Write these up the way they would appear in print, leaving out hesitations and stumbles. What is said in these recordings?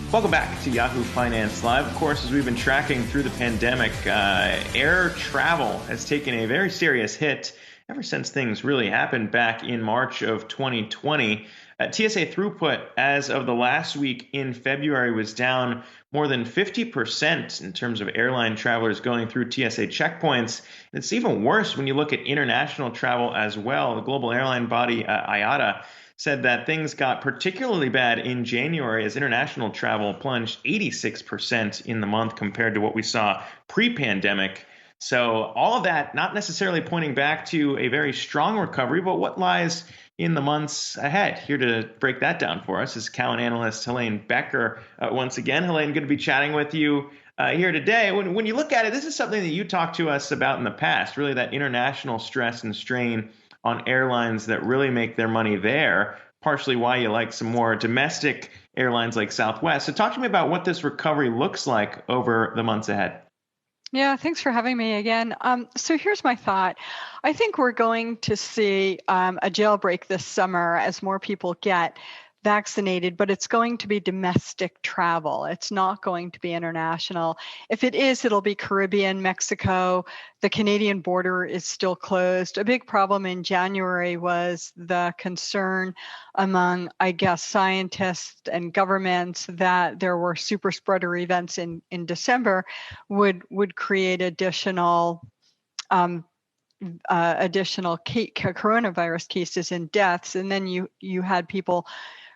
Welcome back to Yahoo Finance Live. Of course, as we've been tracking through the pandemic, air travel has taken a very serious hit ever since things really happened back in March of 2020. TSA throughput as of the last week in February was down more than 50% in terms of airline travelers going through TSA checkpoints. And it's even worse when you look at international travel as well. The global airline body IATA said that things got particularly bad in January as international travel plunged 86% in the month compared to what we saw pre-pandemic. So all of that not necessarily pointing back to a very strong recovery, but what lies in the months ahead. Here to break that down for us is Cowen Analyst Helane Becker. Once again, Helane, going to be chatting with you here today. When you look at it, this is something that you talked to us about in the past, really that international stress and strain on airlines that really make their money there, partially why you like some more domestic airlines like Southwest. So talk to me about what this recovery looks like over the months ahead. Yeah, thanks for having me again. So here's my thought. I think we're going to see a jailbreak this summer as more people get vaccinated, but it's going to be domestic travel. It's not going to be international. If it is, it'll be Caribbean, Mexico. The Canadian border is still closed. A big problem in January was the concern among, I guess, scientists and governments that there were super spreader events in December would create additional coronavirus cases and deaths. And then you had people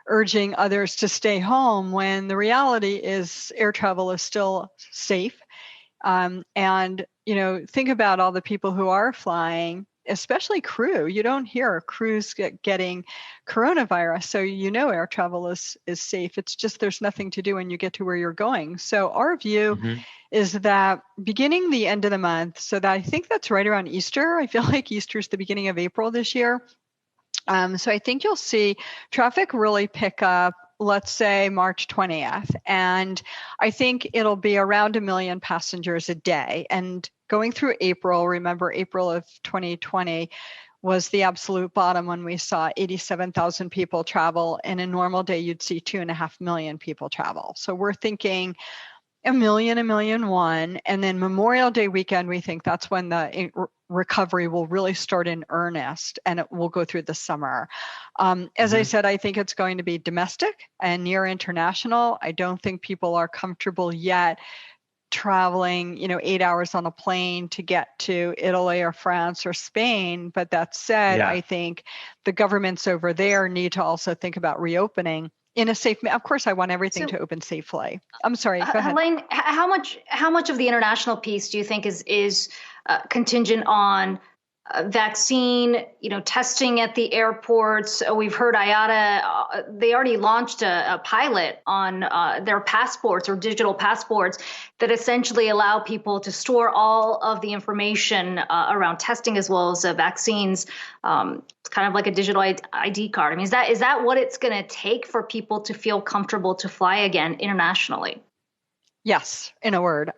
urging others to stay home when the reality is air travel is still safe. And, think about all the people who are flying, especially crew. You don't hear crews getting coronavirus. So, air travel is safe. It's just there's nothing to do when you get to where you're going. So our view is that beginning the end of the month, so that I think that's right around Easter. I feel like Easter is the beginning of April this year. So I think you'll see traffic really pick up, let's say March 20th. And I think it'll be around 1 million passengers a day. And going through April, remember April of 2020 was the absolute bottom when we saw 87,000 people travel. In a normal day, you'd see 2.5 million people travel. So we're thinking 1 million, 1,000,001. And then Memorial Day weekend, we think that's when the recovery will really start in earnest, and it will go through the summer. As I said, I think it's going to be domestic and near international. I don't think people are comfortable yet traveling, 8 hours on a plane to get to Italy or France or Spain. But that said, I think the governments over there need to also think about reopening in a safe. Of course, I want everything to open safely. I'm sorry. Go ahead. Helane, how much of the international piece do you think is contingent on vaccine, testing at the airports? We've heard IATA, they already launched a pilot on their passports or digital passports that essentially allow people to store all of the information around testing as well as vaccines. It's kind of like a digital ID card. I mean, is that what it's going to take for people to feel comfortable to fly again internationally? Yes, in a word.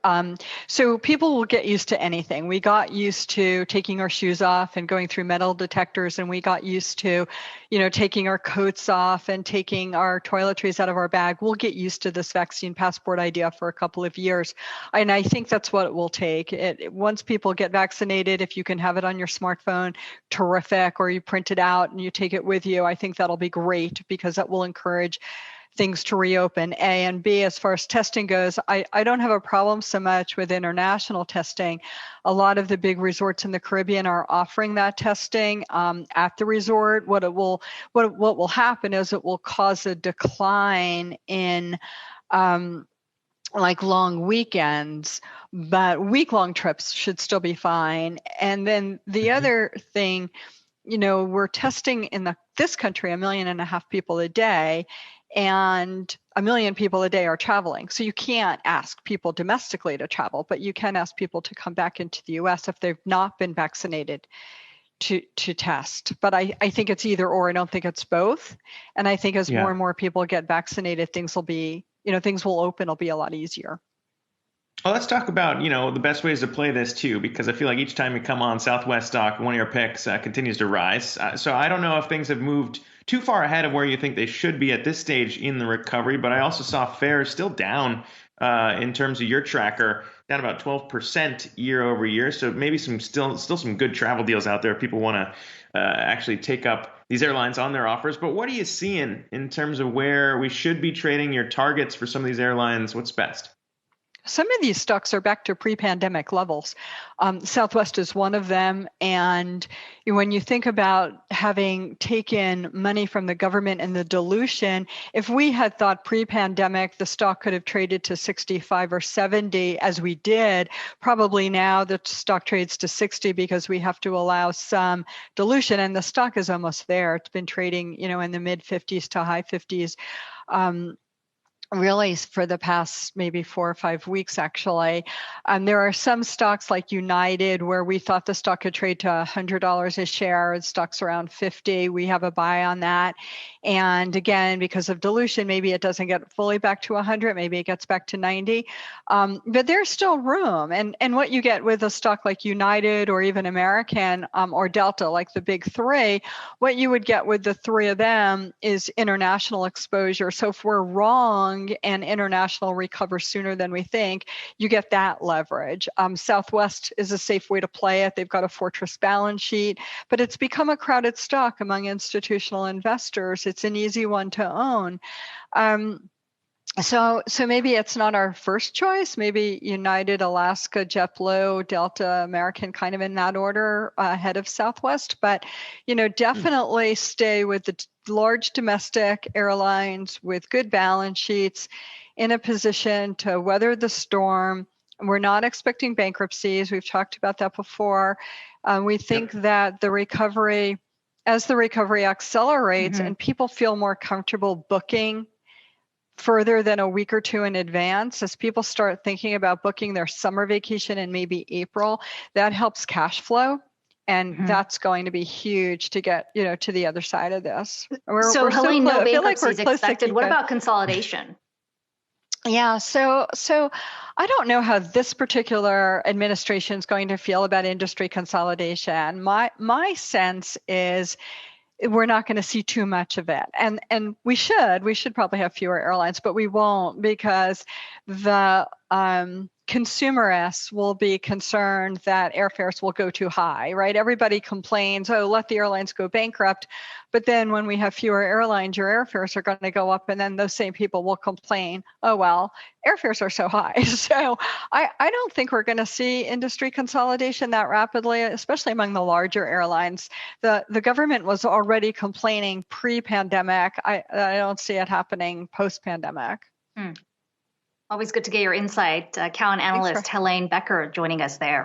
So people will get used to anything. We got used to taking our shoes off and going through metal detectors, and we got used to, taking our coats off and taking our toiletries out of our bag. We'll get used to this vaccine passport idea for a couple of years. And I think that's what it will take. Once people get vaccinated, if you can have it on your smartphone, terrific, or you print it out and you take it with you, I think that'll be great because that will encourage things to reopen. A and B, as far as testing goes, I don't have a problem so much with international testing. A lot of the big resorts in the Caribbean are offering that testing at the resort. What will happen is it will cause a decline in long weekends, but week-long trips should still be fine. And then the other thing, we're testing in this country 1.5 million people a day, and 1 million people a day are traveling. So you can't ask people domestically to travel, but you can ask people to come back into the US if they've not been vaccinated to test. But I think it's either or. I don't think it's both. And I think as more and more people get vaccinated, things will open, it'll be a lot easier. Well, let's talk about, the best ways to play this too, because I feel like each time you come on, Southwest stock, one of your picks, continues to rise. So I don't know if things have moved too far ahead of where you think they should be at this stage in the recovery, but I also saw fares still down in terms of your tracker, down about 12% year over year. So maybe still some good travel deals out there if people want to actually take up these airlines on their offers. But what are you seeing in terms of where we should be trading, your targets for some of these airlines? What's best? Some of these stocks are back to pre-pandemic levels. Southwest is one of them. And when you think about having taken money from the government and the dilution, if we had thought pre-pandemic the stock could have traded to 65 or 70 as we did, probably now the stock trades to 60 because we have to allow some dilution. And the stock is almost there. It's been trading, in the mid 50s to high 50s. Really for the past maybe 4 or 5 weeks, actually. There are some stocks like United where we thought the stock could trade to $100 a share. The stock's around 50. We have a buy on that. And again, because of dilution, maybe it doesn't get fully back to 100. Maybe it gets back to 90. But there's still room. And what you get with a stock like United or even American or Delta, like the big three, what you would get with the three of them is international exposure. So if we're wrong, and international recovers sooner than we think, you get that leverage. Southwest is a safe way to play it. They've got a fortress balance sheet, but it's become a crowded stock among institutional investors. It's an easy one to own. So maybe it's not our first choice. Maybe United, Alaska, JetBlue, Delta, American, kind of in that order ahead of Southwest. But definitely stay with the large domestic airlines with good balance sheets in a position to weather the storm. We're not expecting bankruptcies. We've talked about that before. We think that as the recovery accelerates and people feel more comfortable booking further than a week or two in advance, as people start thinking about booking their summer vacation in maybe April, that helps cash flow. And that's going to be huge to get, to the other side of this. So Helane, no bankruptcy is expected. What about consolidation? Yeah, so I don't know how this particular administration is going to feel about industry consolidation. My sense is we're not going to see too much of it. And we should probably have fewer airlines, but we won't, because the consumerists will be concerned that airfares will go too high, right? Everybody complains, let the airlines go bankrupt. But then when we have fewer airlines, your airfares are going to go up. And then those same people will complain, airfares are so high. So I don't think we're going to see industry consolidation that rapidly, especially among the larger airlines. The government was already complaining pre-pandemic. I don't see it happening post-pandemic. Always good to get your insight. Cowen Analyst Helane Becker joining us there.